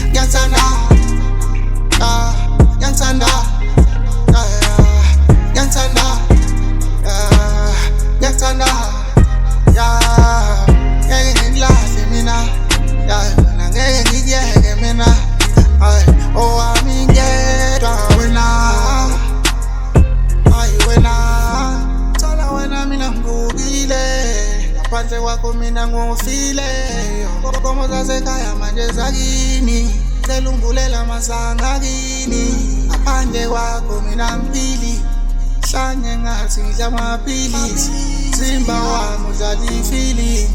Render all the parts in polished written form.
Ngyakuthanda, Ngyakuthanda, Ngyakuthanda, Ngyakuthanda, ngeke ngilahle mina, mina ngeke ngikuyeke mina, owami ngedwa wena, wena, thola wena mina ngivukile, ngaphandle kwakho mina ngofile, komo zasekhaya manje zakini, selungulela masanga kini, ngaphandle kwakho mina ngipili, hlanye ngathi ngidla amaphilisi, zimba wami udlala ifili,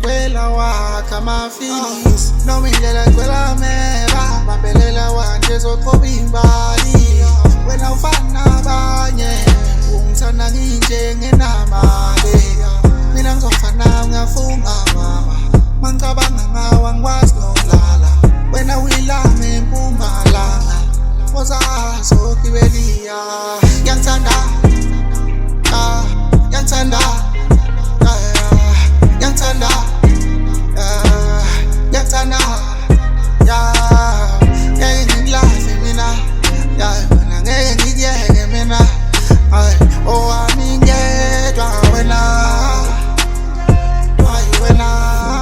kwela wakha ama-feelings, noma indlela kwela mera, bambelela wanje zoqoba imbali, wena ufana nabanye, ungithanda nginje ngenamali, mina ngizofana nawe ngiyafunga mama, mangicabanga ngawe angikwazi nokulala, wena uyilanga empumalanga, ozazi ogibeliya, Ngyakuthanda, Ngyakuthanda, Ngyakuthanda, Ngyakuthanda, ngeke ngikulahle mina, mina ngeke ngikuyeke mina, owami ngedwa wena,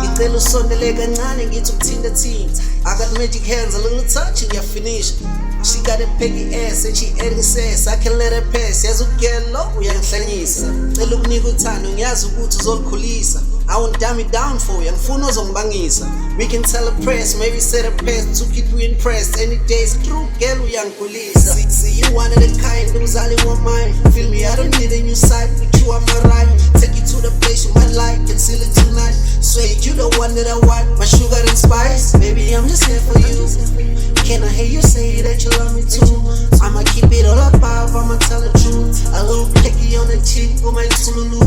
ngicela usondele kancane ngithi ukuthinta-thinta, I got magic hands, a little touch and you're finished. She got a peggy ass and she adding sass, I can let her pass, yazi ukugelo uyangihlanyisa, cela ukunika uthando ngiyazi ukuthi uzolukhulisa, I won't dumb it down for you, ngifuna uzongibangisa, we can tell a press, maybe set a pass to keep you impressed, any days through girl uyangigulisa, see you one of the kind, uzali wamine, feel me I don't need a new side, with you I'm alright, take you to the place you might like, conceal it tonight, swear you the one that I want, my sugar and spice, baby I'm just here for you, can I hear you say that you love me too, I'ma keep it all above, I'ma tell the truth, a little picky on the cheek, with my Tululu.